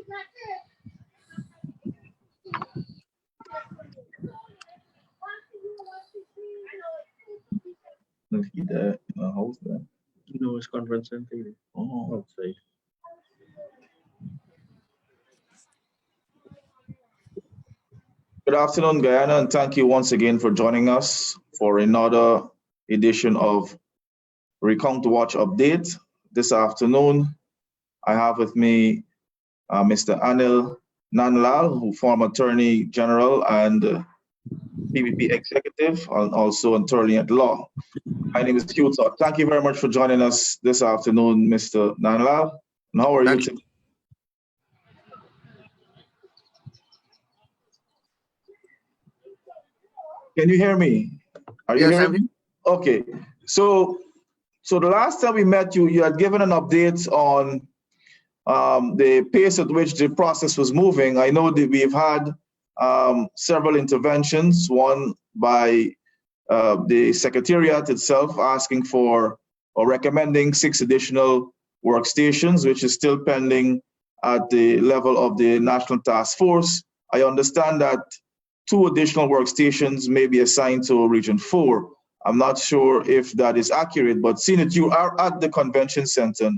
He there in the house there. No, it's conference center. Oh. Outside. Good afternoon, Guyana, and thank you once again for joining us for another edition of Recount Watch Update. This afternoon, I have with me Mr. Anil Nandlall, who former Attorney General and PVP executive, and also attorney at law. My name is Hugh. Todd. Thank you very much for joining us this afternoon, Mr. Nandlall. And how are you today? Can you hear me? Are you hearing me? Okay. So the last time we met you, you had given an update on the pace at which the process was moving. I know that we've had several interventions, one by the Secretariat itself asking for or recommending 6 additional workstations, which is still pending at the level of the National Task Force. I understand that 2 additional workstations may be assigned to Region 4. I'm not sure if that is accurate, but seeing that you are at the convention center,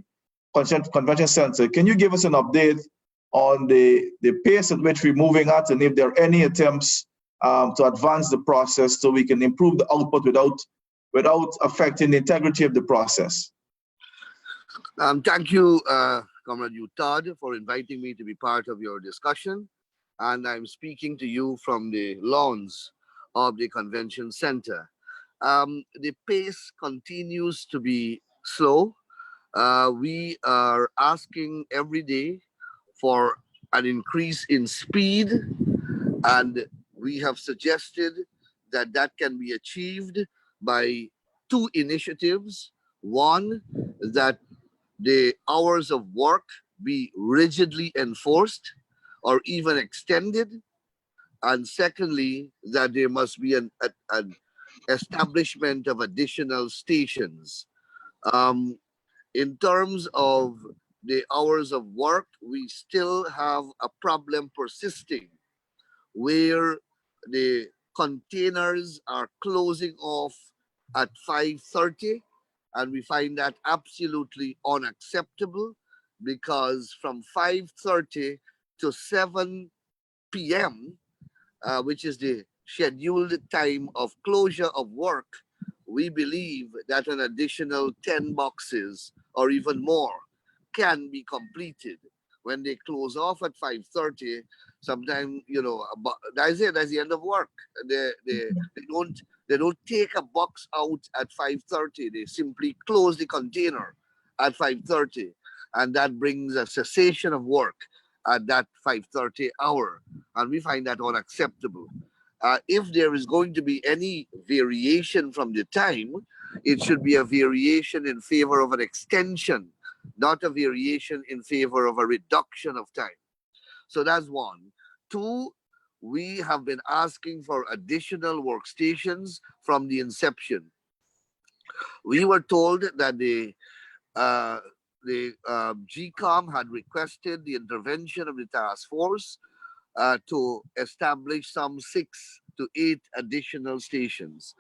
can you give us an update on the pace at which we're moving at, and if there are any attempts to advance the process so we can improve the output without affecting the integrity of the process? Thank you, Comrade Todd, for inviting me to be part of your discussion. And I'm speaking to you from the lawns of the convention center. The pace continues to be slow. We are asking every day for an increase in speed, and we have suggested that that can be achieved by 2 initiatives. One, that the hours of work be rigidly enforced or even extended. And secondly, that there must be an establishment of additional stations. In terms of the hours of work, we still have a problem persisting where the containers are closing off at 5:30, and we find that absolutely unacceptable, because from 5:30 to 7 p.m., which is the scheduled time of closure of work, we believe that an additional 10 boxes or even more can be completed. When they close off at 5:30, sometimes, that's it, that's the end of work. They don't take a box out at 5:30. They simply close the container at 5:30, and that brings a cessation of work at that 5:30 hour, and we find that unacceptable. If there is going to be any variation from the time, it should be a variation in favor of an extension, not a variation in favor of a reduction of time. So that's one. 2, we have been asking for additional workstations from the inception. We were told that the GCOM had requested the intervention of the task force to establish some 6 to 8 additional stations.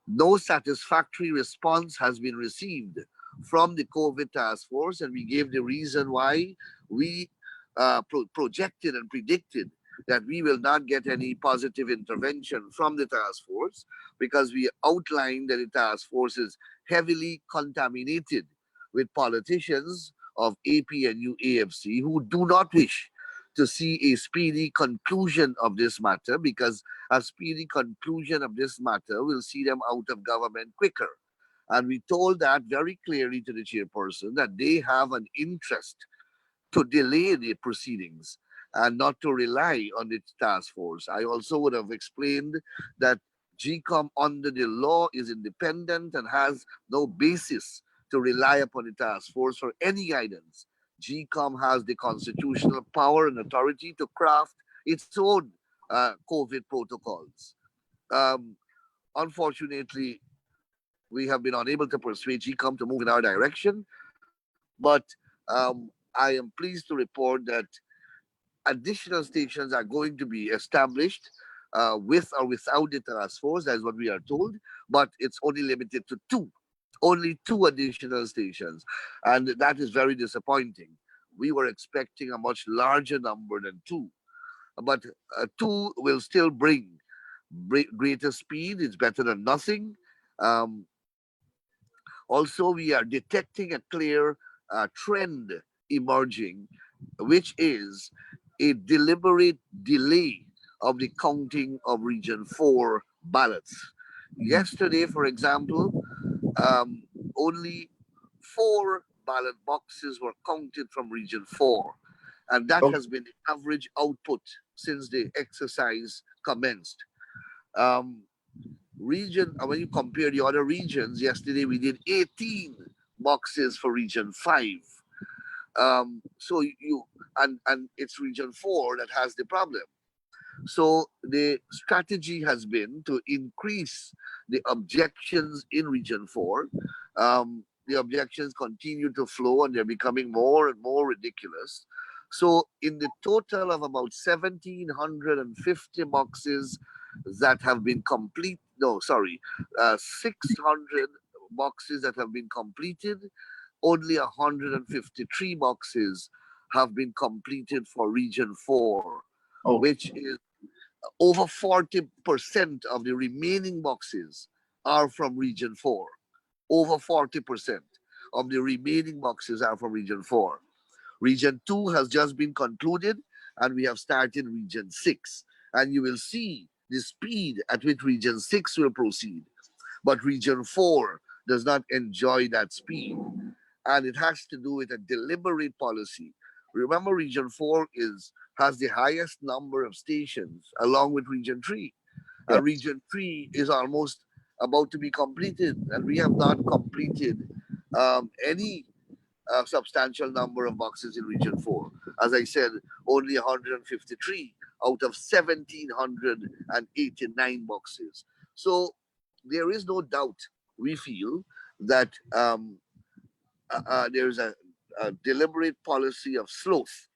No satisfactory response has been received from the COVID task force, and we gave the reason why. We projected and predicted that we will not get any positive intervention from the task force, because we outlined that the task force is heavily contaminated with politicians of APNU+AFC who do not wish to see a speedy conclusion of this matter, because a speedy conclusion of this matter will see them out of government quicker. And we told that very clearly to the chairperson, that they have an interest to delay the proceedings and not to rely on the task force. I also would have explained that GCOM under the law is independent and has no basis to rely upon the task force for any guidance. GCOM has the constitutional power and authority to craft its own COVID protocols. Unfortunately, we have been unable to persuade GCOM to move in our direction, but I am pleased to report that additional stations are going to be established with or without the task force. That's what we are told, but it's only limited to two, only two additional stations, and that is very disappointing. We were expecting a much larger number than two, but two will still bring greater speed. It's better than nothing. Um, Also, we are detecting a clear trend emerging, which is a deliberate delay of the counting of Region 4 ballots. Yesterday, for example, um, only 4 ballot boxes were counted from Region 4, and that Oh, has been the average output since the exercise commenced. Um, when you compare the other regions, yesterday we did 18 boxes for Region 5. So you and it's Region 4 that has the problem. So the strategy has been to increase the objections in Region 4. The objections continue to flow and they're becoming more and more ridiculous. So in the total of about 1,750 boxes that have been complete, no, sorry, 600 boxes that have been completed, only 153 boxes have been completed for Region 4, oh, which is over 40% of the remaining boxes are from Region 4. Over 40% of the remaining boxes are from Region 4. Region 2 has just been concluded, and we have started Region 6. And you will see the speed at which Region 6 will proceed. But Region 4 does not enjoy that speed. And it has to do with a deliberate policy. Remember, Region 4 has the highest number of stations along with Region 3. yeah. And Region 3 is almost about to be completed, and we have not completed any substantial number of boxes in Region 4. As I said, only 153 out of 1,789 boxes. So there is no doubt, we feel, that there's a deliberate policy of sloth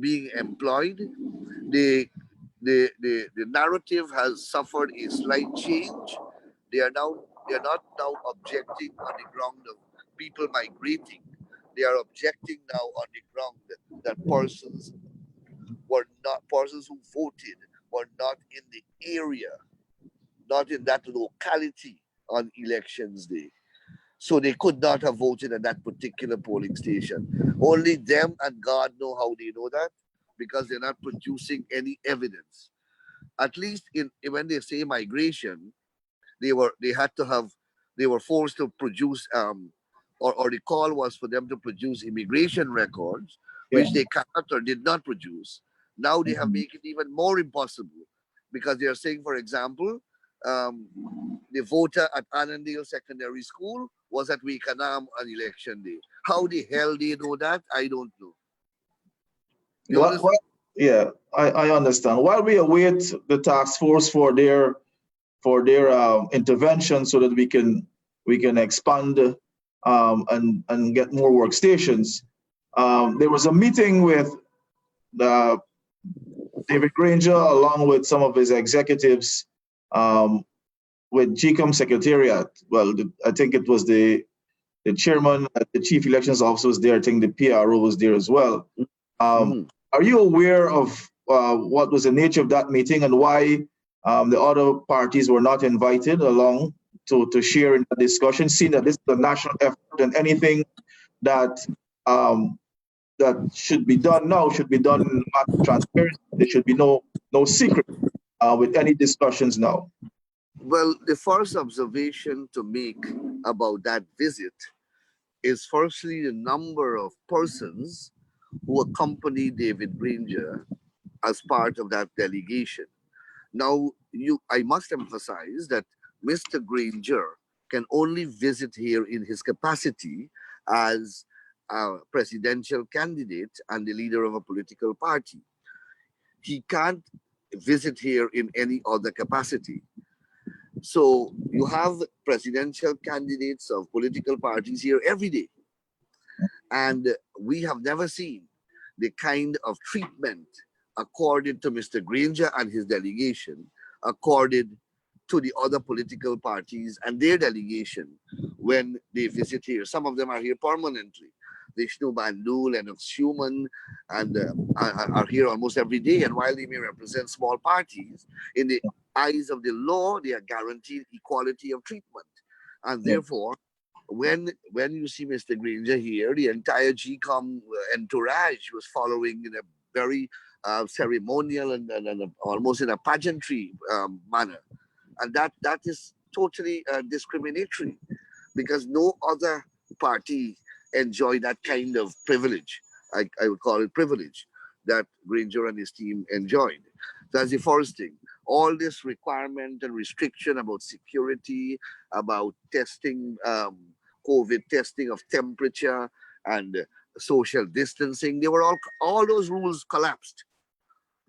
being employed. The narrative has suffered a slight change. They are not now objecting on the ground of people migrating. They are objecting now on the ground that persons who voted were not in the area, not in that locality on elections day. So they could not have voted at that particular polling station. Only them and God know how they know that, because they're not producing any evidence. At least in when they say migration, they were forced to produce or the call was for them to produce immigration records, Yeah. which they cannot or did not produce. Now they have made it even more impossible, because they are saying, for example, um, the voter at Anil Secondary School was at Wikanam on election day. How the hell they know that? I don't know. You understand? What, yeah, I understand. While we await the task force for their intervention so that we can expand and get more workstations. There was a meeting with David Granger along with some of his executives with GCOM Secretariat. Well, I think it was the chairman, the chief elections officer was there. I think the PRO was there as well. Are you aware of what was the nature of that meeting and why the other parties were not invited along to share in the discussion, seeing that this is a national effort and anything that that should be done now should be done in a matter of transparency. There should be no secret with any discussions now. Well, the first observation to make about that visit is firstly the number of persons who accompanied David Granger as part of that delegation. Now, I must emphasize that Mr. Granger can only visit here in his capacity as a presidential candidate and the leader of a political party. He can't visit here in any other capacity. So you have presidential candidates of political parties here every day. And we have never seen the kind of treatment accorded to Mr. Granger and his delegation, accorded to the other political parties and their delegation when they visit here. Some of them are here permanently. Vishnu Bandu, Lennox Schumann, and are here almost every day. And while they may represent small parties, in the eyes of the law, they are guaranteed equality of treatment. And therefore, when you see Mr. Granger here, the entire GCOM entourage was following in a very ceremonial and almost in a pageantry manner. And that is totally discriminatory, because no other party enjoy that kind of privilege. I would call it privilege that Granger and his team enjoyed. That's the first thing. All this requirement and restriction about security, about testing, COVID testing of temperature and social distancing, they were all those rules collapsed.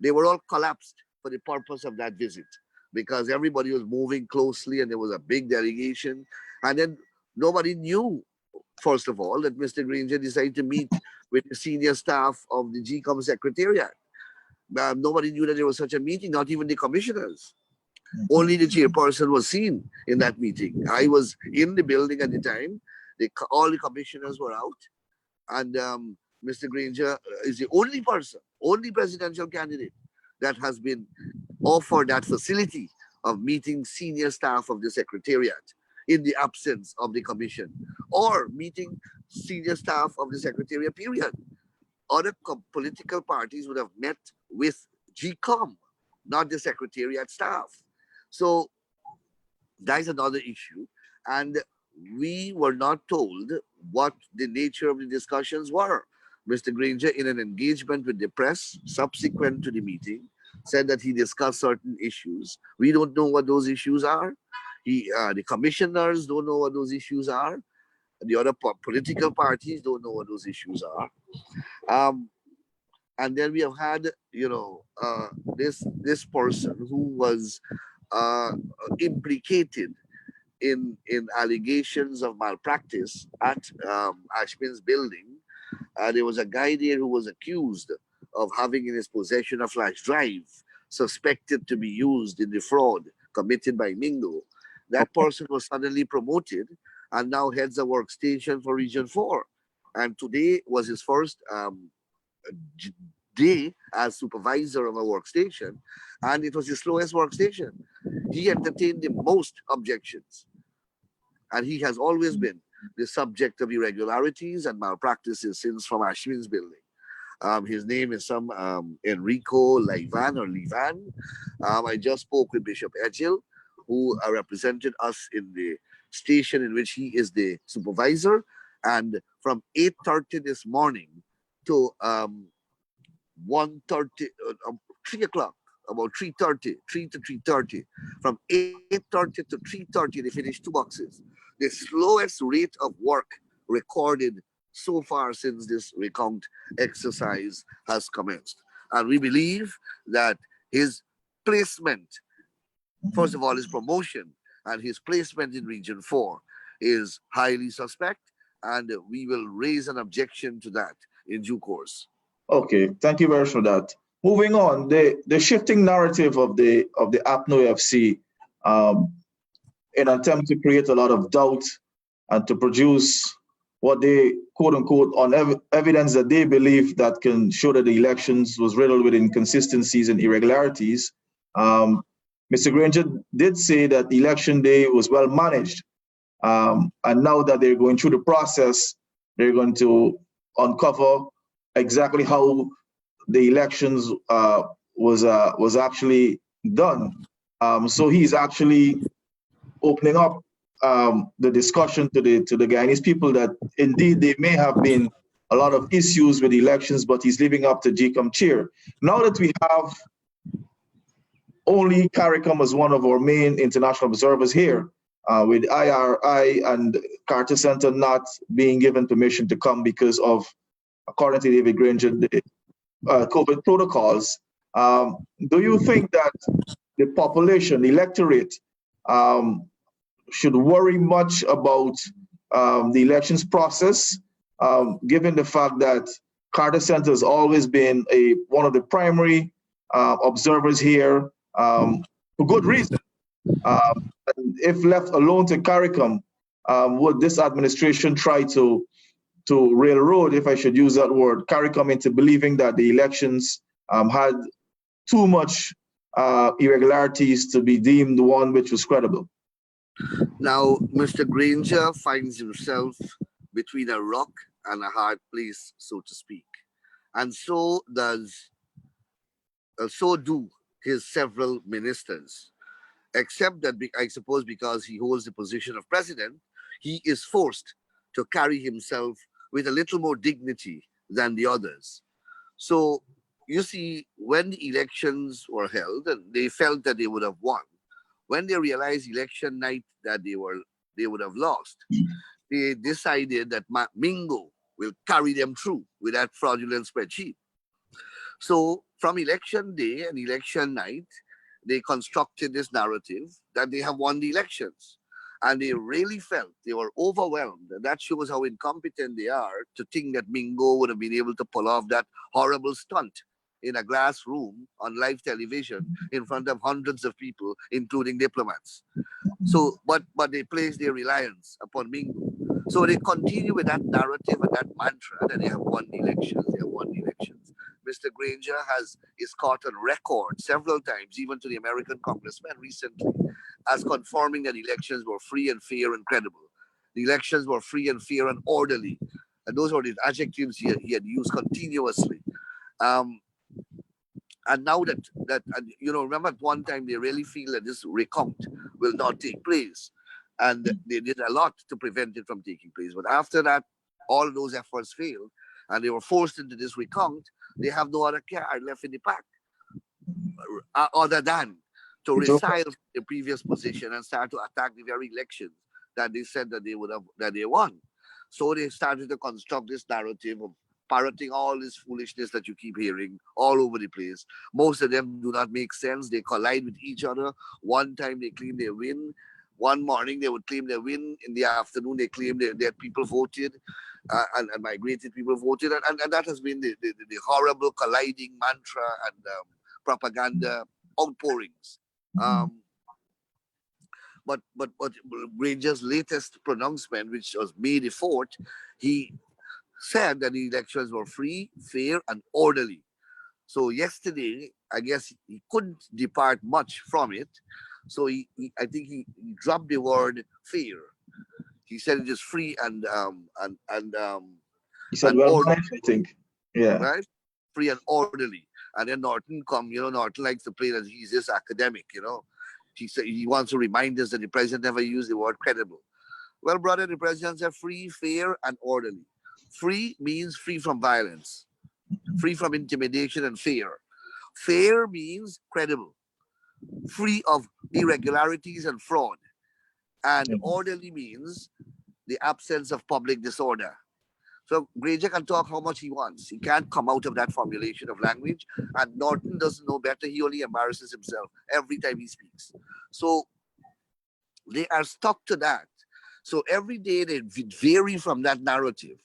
They were all collapsed for the purpose of that visit, because everybody was moving closely and there was a big delegation. And then nobody knew, first of all, that Mr. Granger decided to meet with the senior staff of the GCOM Secretariat. Nobody knew that there was such a meeting, not even the commissioners. Only the chairperson was seen in that meeting. I was in the building at the time. All the commissioners were out. And Mr. Granger is the only person, only presidential candidate that has been offered that facility of meeting senior staff of the Secretariat in the absence of the commission, or meeting senior staff of the Secretariat, period. Other political parties would have met with GCOM, not the Secretariat staff. So that's another issue. And we were not told what the nature of the discussions were. Mr. Granger, in an engagement with the press subsequent to the meeting, said that he discussed certain issues. We don't know what those issues are. The commissioners don't know what those issues are. The other political parties don't know what those issues are. And then we have had, this person who was implicated in allegations of malpractice at Ashman's building. There was a guy there who was accused of having in his possession a flash drive suspected to be used in the fraud committed by Mingo. That person was suddenly promoted and now heads a workstation for Region 4. And today was his first day as supervisor of a workstation, and it was his slowest workstation. He entertained the most objections, and he has always been the subject of irregularities and malpractices since from Ashwin's building. His name is some Enrico Livan or Livan. I just spoke with Bishop Edgil, who represented us in the station in which he is the supervisor. And from 8:30 this morning to 1:30, 3 o'clock, about 3:30, 3 to 3:30, from 8:30 to 3:30, they finished 2 boxes. The slowest rate of work recorded so far since this recount exercise has commenced. And we believe that his placement, first of all, his promotion and his placement in Region 4 is highly suspect, and we will raise an objection to that in due course. Okay, thank you very much for that. Moving on, the shifting narrative of the APNU+AFC in an attempt to create a lot of doubt and to produce what they quote unquote on evidence that they believe that can show that the elections was riddled with inconsistencies and irregularities. Mr. Granger did say that the election day was well managed, and now that they're going through the process, they're going to uncover exactly how the elections was actually done. So he's actually opening up the discussion to the Guyanese people that indeed there may have been a lot of issues with the elections, but he's living up to GCOM chair. Now that we have only CARICOM as one of our main international observers here, with IRI and Carter Center not being given permission to come because of, according to David Granger, the COVID protocols, do you think that the population, the electorate, should worry much about the elections process, given the fact that Carter Center has always been one of the primary observers here for good reason. And if left alone to CARICOM, would this administration try to railroad, if I should use that word, CARICOM into believing that the elections had too much irregularities to be deemed one which was credible? Now, Mr. Granger finds himself between a rock and a hard place, so to speak. And so do his several ministers. Except that, I suppose, because he holds the position of president, he is forced to carry himself with a little more dignity than the others. So, you see, when the elections were held, and they felt that they would have won. When they realized election night that they would have lost, they decided that Mingo will carry them through with that fraudulent spreadsheet. So from election day and election night, they constructed this narrative that they have won the elections. And they really felt they were overwhelmed. And that shows how incompetent they are to think that Mingo would have been able to pull off that horrible stunt in a glass room on live television in front of hundreds of people, including diplomats. So, but they place their reliance upon Mingo. So they continue with that narrative and that mantra that they have won the elections, they have won the elections. Mr. Granger is caught on record several times, even to the American congressman recently, as confirming that elections were free and fair and credible. The elections were free and fair and orderly. And those were the adjectives he had used continuously. And now that remember at one time they really feel that this recount will not take place. And they did a lot to prevent it from taking place. But after that, all of those efforts failed, and they were forced into this recount. They have no other card left in the pack other than to resile the previous position and start to attack the very elections that they said that they won. So they started to construct this narrative of parroting all this foolishness that you keep hearing all over the place. Most of them do not make sense. They collide with each other. One time they claim they win. One morning they would claim they win. In the afternoon they claim that people voted and migrated people voted. And that has been the horrible colliding mantra and propaganda outpourings. But Granger's latest pronouncement, which was May the 4th, he said that the elections were free, fair, and orderly. So yesterday, I guess he couldn't depart much from it. So I think he dropped the word fair. He said it is free and he said, well, orderly, I think. Yeah. Right? Free and orderly. And then Norton Norton likes to play that he's this academic, He said he wants to remind us that the president never used the word credible. Well, brother, the president said free, fair, and orderly. Free means free from violence, free from intimidation and fear. Fair means credible, free of irregularities and fraud. And orderly means the absence of public disorder. So Granger can talk how much he wants. He can't come out of that formulation of language. And Norton doesn't know better. He only embarrasses himself every time he speaks. So they are stuck to that. So every day they vary from that narrative.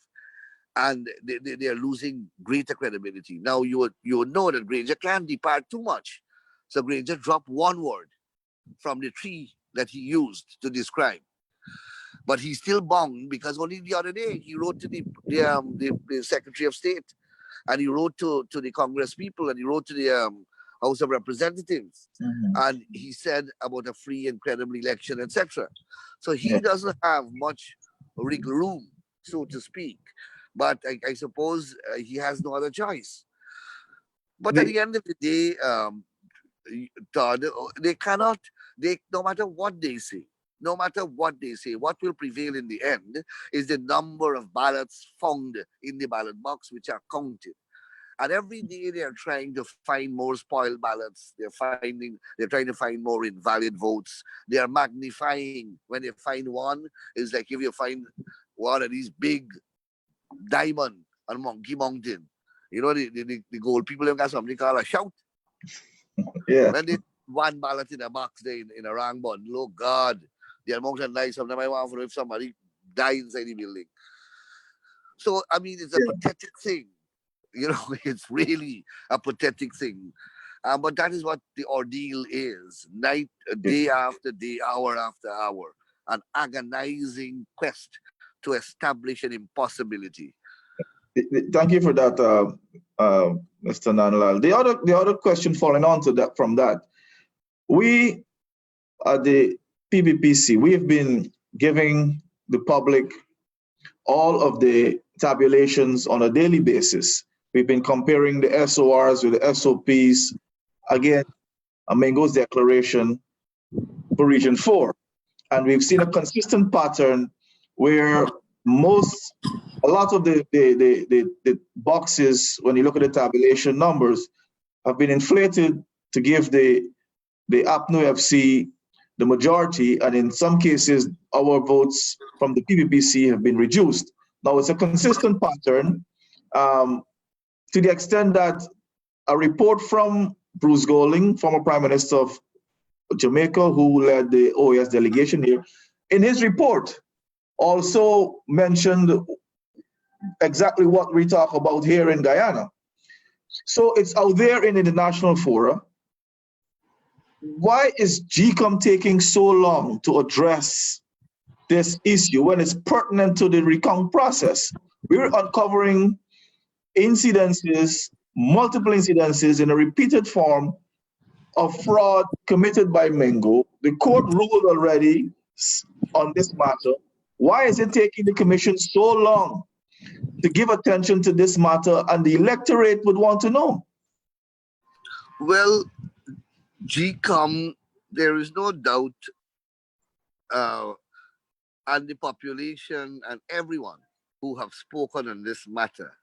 And they are losing greater credibility. Now you would know that Granger can't depart too much. So Granger dropped one word from the three that he used to describe. But he's still bound because only the other day he wrote to the Secretary of State, and he wrote to the Congress people, and he wrote to the House of Representatives, and he said about a free and credible election, etc. So he doesn't have much wiggle room, so to speak. But I suppose he has no other choice. But at the end of the day, Todd, no matter what they say, what will prevail in the end is the number of ballots found in the ballot box, which are counted. And every day they are trying to find more spoiled ballots. They're trying to find more invalid votes. They are magnifying. When they find one, it's like if you find one of these big diamond on Monkey Mountain. The gold people have got something called a shout. Yeah. When they one ballot in a box there in a wrong bundle, oh God, the amount of nights sometimes I want for if somebody dies inside the building. So I mean it's a pathetic thing. It's really a pathetic thing. But that is what the ordeal is. Night, day after day, hour after hour. An agonizing quest to establish an impossibility. Thank you for that, Mr. Nandlall. The other question following on to that, from that, we at the PBPC, we have been giving the public all of the tabulations on a daily basis. We've been comparing the SORs with the SOPs. Again, Mingo's declaration for Region 4. And we've seen a consistent pattern where a lot of the boxes, when you look at the tabulation numbers, have been inflated to give the APNU+AFC the majority, and in some cases, our votes from the PBPC have been reduced. Now, it's a consistent pattern to the extent that a report from Bruce Golding, former Prime Minister of Jamaica, who led the OAS delegation here, in his report also mentioned exactly what we talk about here in Guyana. So it's out there in international fora. Why is GCOM taking so long to address this issue when it's pertinent to the recount process? We're uncovering incidences, multiple incidences in a repeated form of fraud committed by Mingo. The court ruled already on this matter. Why is it taking the commission so long to give attention to this matter, and the electorate would want to know? Well, GCOM, there is no doubt, and the population and everyone who have spoken on this matter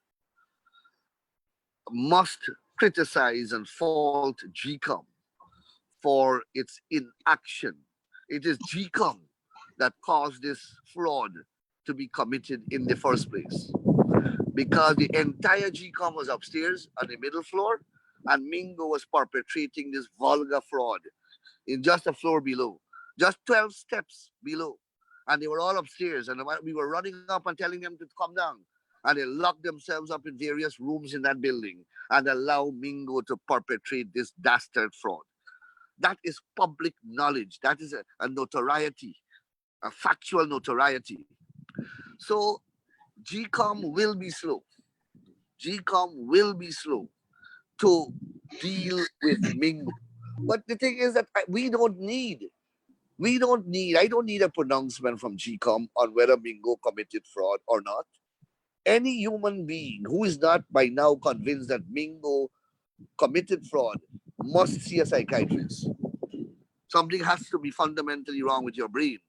must criticize and fault GCOM for its inaction. It is GCOM that caused this fraud to be committed in the first place, because the entire GCOM was upstairs on the middle floor, and Mingo was perpetrating this vulgar fraud in just a floor below, just 12 steps below. And they were all upstairs, and we were running up and telling them to come down. And they locked themselves up in various rooms in that building and allow Mingo to perpetrate this dastard fraud. That is public knowledge. That is a notoriety, a factual notoriety. So GCOM will be slow. GCOM will be slow to deal with Mingo. But the thing is that I don't need a pronouncement from GCOM on whether Mingo committed fraud or not. Any human being who is not by now convinced that Mingo committed fraud must see a psychiatrist. Something has to be fundamentally wrong with your brain.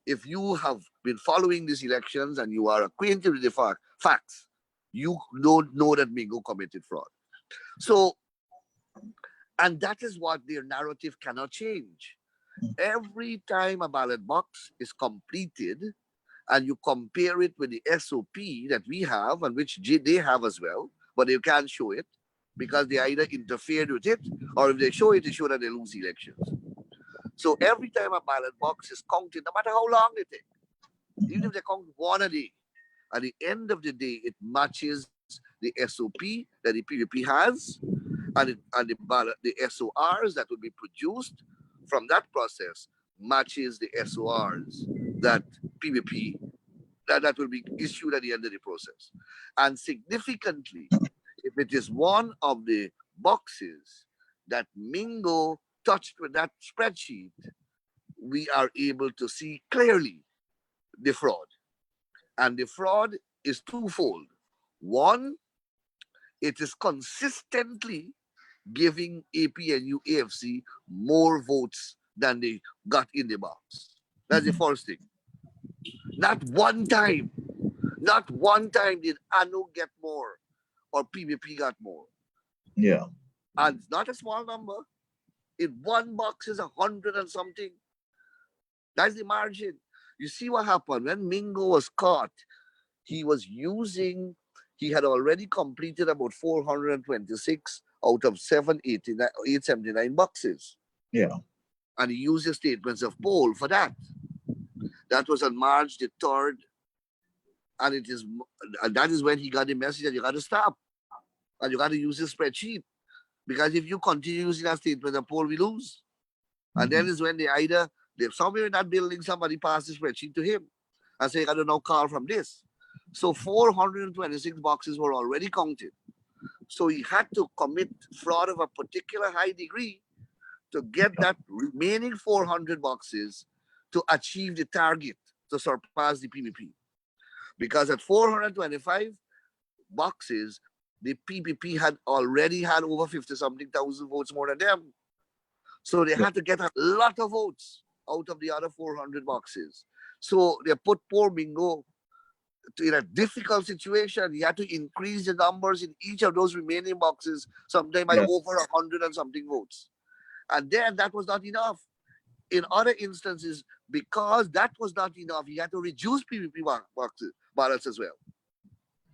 If you have been following these elections and you are acquainted with the facts, you don't know that Mingo committed fraud. So, and that is what their narrative cannot change. Every time a ballot box is completed and you compare it with the SOP that we have and which they have as well, but they can't show it because they either interfered with it, or if they show it, they show that they lose elections. So every time a ballot box is counted, no matter how long they take, even if they count one a day, at the end of the day, it matches the SOP that the PVP has, and the SORs that will be produced from that process matches the SORs that PVP that will be issued at the end of the process. And significantly, if it is one of the boxes that Mingo touched with that spreadsheet, we are able to see clearly the fraud. And the fraud is twofold. One, it is consistently giving APNU+AFC more votes than they got in the box. That's the first thing. Not one time did ANU get more or PVP got more. Yeah. And it's not a small number. In one box is 100 and something. That's the margin. You see what happened when Mingo was caught. He had already completed about 426 out of 879 boxes. Yeah. And he used his statements of poll for that. That was on March the 3rd. And that is when he got the message that you got to stop. And you got to use his spreadsheet. Because if you continue using that statement, the poll will lose. And then is when they somewhere in that building, somebody passed the spreadsheet to him and say, I don't know, call from this. So 426 boxes were already counted. So he had to commit fraud of a particular high degree to get that remaining 400 boxes to achieve the target to surpass the PPP. Because at 425 boxes, the PPP had already had over 50-something thousand votes more than them. So they had to get a lot of votes out of the other 400 boxes. So they put poor Mingo in a difficult situation. He had to increase the numbers in each of those remaining boxes, sometimes by over 100 and something votes. And then that was not enough. In other instances, because that was not enough, he had to reduce PPP ballots as well.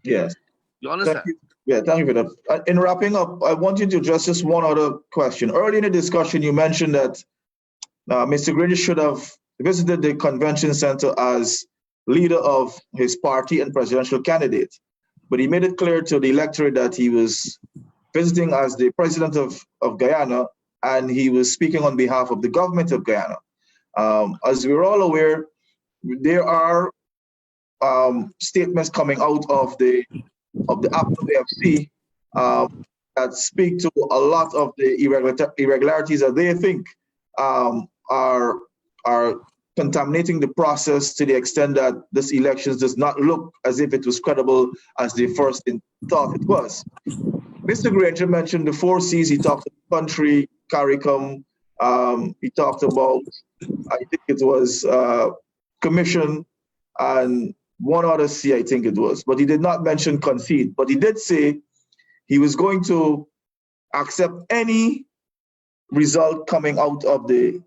Yes. You understand? Thank you. Yeah, thank you for that. In wrapping up, I want you to address just one other question. Early in the discussion, you mentioned that Mr. Granger should have visited the convention center as leader of his party and presidential candidate. But he made it clear to the electorate that he was visiting as the president of Guyana, and he was speaking on behalf of the government of Guyana. As we're all aware, there are statements coming out of the APNU+AFC that speak to a lot of the irregularities that they think are contaminating the process to the extent that this election does not look as if it was credible as they first thought it was. Mr. Granger mentioned the 4 C's. He talked about country, CARICOM. He talked about, I think it was commission, and one other C, I think it was. But he did not mention concede. But he did say he was going to accept any result coming out of the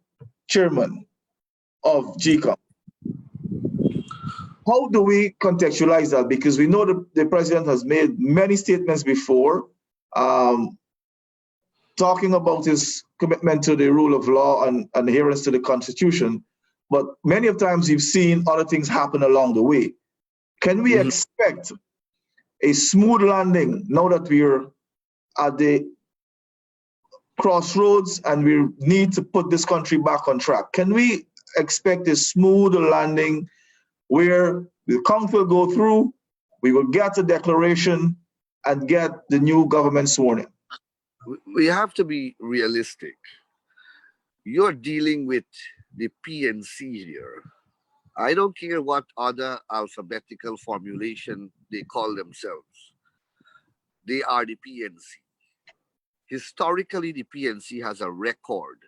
chairman of GCOM. How do we contextualize that? Because we know the president has made many statements before, talking about his commitment to the rule of law and adherence to the Constitution. But many of times you've seen other things happen along the way. Can we expect a smooth landing now that we're at the crossroads and we need to put this country back on track? Can we expect a smooth landing where the count will go through, we will get a declaration and get the new government sworn in? We have to be realistic. You're dealing with the PNC here. I don't care what other alphabetical formulation they call themselves. They are the PNC. Historically, the PNC has a record.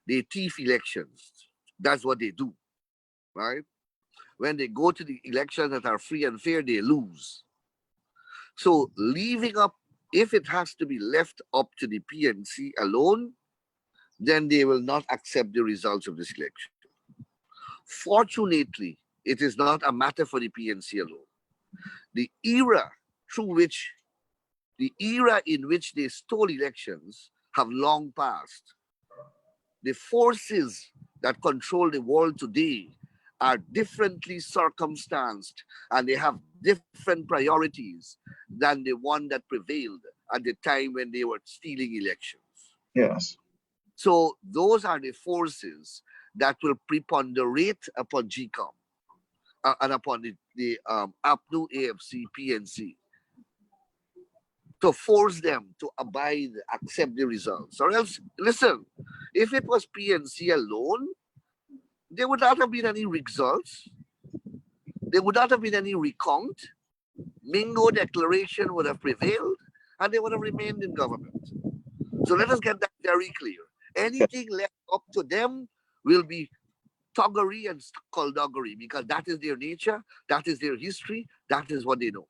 They thief elections. That's what they do, right? When they go to the elections that are free and fair, they lose. So leaving up, if it has to be left up to the PNC alone, then they will not accept the results of this election. Fortunately, it is not a matter for the PNC alone. The era in which they stole elections have long passed. The forces that control the world today are differently circumstanced, and they have different priorities than the one that prevailed at the time when they were stealing elections. Yes. So those are the forces that will preponderate upon GCOM and upon the APNU+AFC, PNC, to force them to abide, accept the results. Or else, listen, if it was PNC alone, there would not have been any results. There would not have been any recount. Mingo declaration would have prevailed, and they would have remained in government. So let us get that very clear. Anything left up to them will be toggery and skullduggery, because that is their nature, that is their history, that is what they know.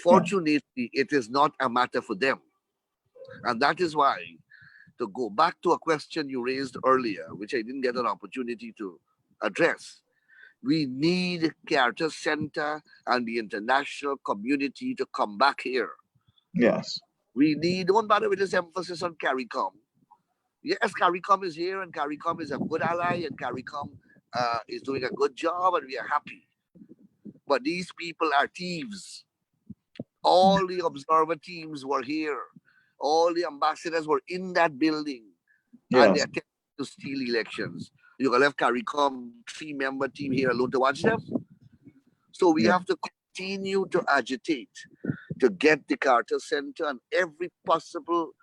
Fortunately, it is not a matter for them. And that is why, to go back to a question you raised earlier, which I didn't get an opportunity to address, we need Carter Center and the international community to come back here. Yes. We need, don't bother with this emphasis on CARICOM. Yes, CARICOM is here, and CARICOM is a good ally, and CARICOM is doing a good job, and we are happy. But these people are thieves. All the observer teams were here. All the ambassadors were in that building, and they Yes. attempted to steal elections. You can have CARICOM 3-member team here alone to watch them. So we Yeah. have to continue to agitate to get the Carter Center and every possible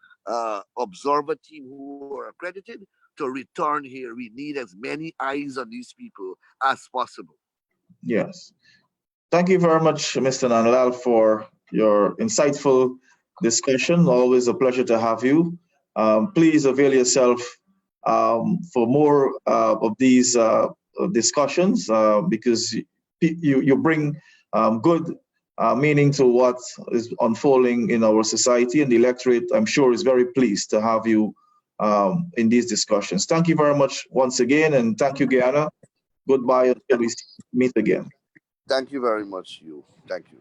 observer team who are accredited to return here. We need as many eyes on these people as possible. Yes. Thank you very much, Mr. Nandlall, for your insightful discussion. Always a pleasure to have you. Please avail yourself for more of these discussions because you bring good meaning to what is unfolding in our society, and the electorate, I'm sure, is very pleased to have you in these discussions. Thank you very much once again, and thank you, Guyana. Goodbye until we meet again. Thank you very much, Hugh. Thank you.